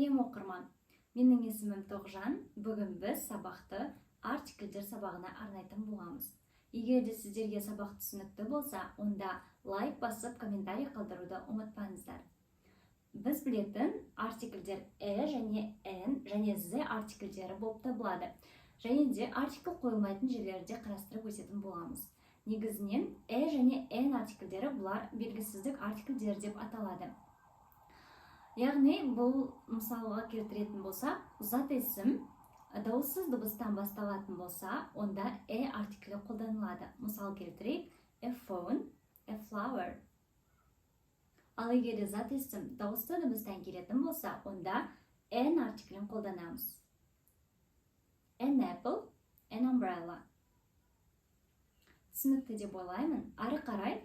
Сәлем оқырман. Менің есімім Тоғжан. Бүгін біз сабақты артикльдер сабағына арнайтын боламыз. Егер де сіздерге сабақ түсінікті болса, онда лайк басып комментарий қалдыруды ұмытпаңыздар. Біз білетін артикльдер және және з артикльдері болып табылады. Және де артикл қойылмайтын жерлерде қарастырып өтетін боламыз. Негізінен және артикльдері бұлар белгісіздік артикльдер деп аталады. Яғни бұл мысалға келтіретін болса, зат есім дауыссыз дыбыстан басталатын болса, онда артиклі қолданылады. Мысал келтірейік: a phone, a flower. Ал егер де зат есім дауысты дыбыстан келетін болса, онда артиклін қолданамыз. An apple, an umbrella. Түсінікті деп ойлаймын. Ары қарай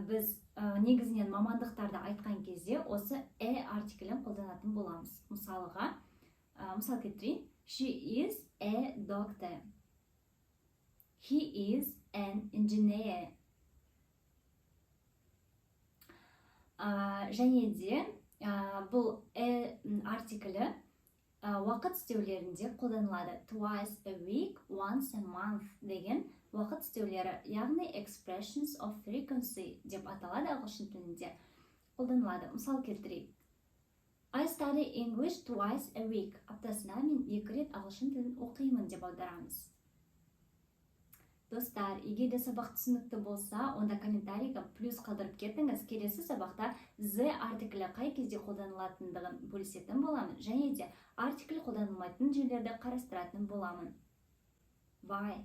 біз негізінен мамандықтарды айтқан кезде осы артиклін қолданатын боламыз. Мысал келтірейін: She is a doctor. He is an engineer. Және де бұл артиклі уақыт істеулерінде қолданылады. Twice a week, once a month деген уақыт істеулері, яғни expressions of frequency деп аталады ағылшын тілінде қолданылады. Мысал келтірейік: I study English twice a week. Аптасына мен 2 рет ағылшын тілін оқимын деп аударамыз. Достар, егер де сабақ түсінікті болса, онда комментарийға плюс қалдырып кетіңіз. Келесі сабақта з артиклі қай кезде қолданылатындығын бөлісетін боламын, және де артикль қолданылмайтын жерлерді қарастыратын боламын. Bye!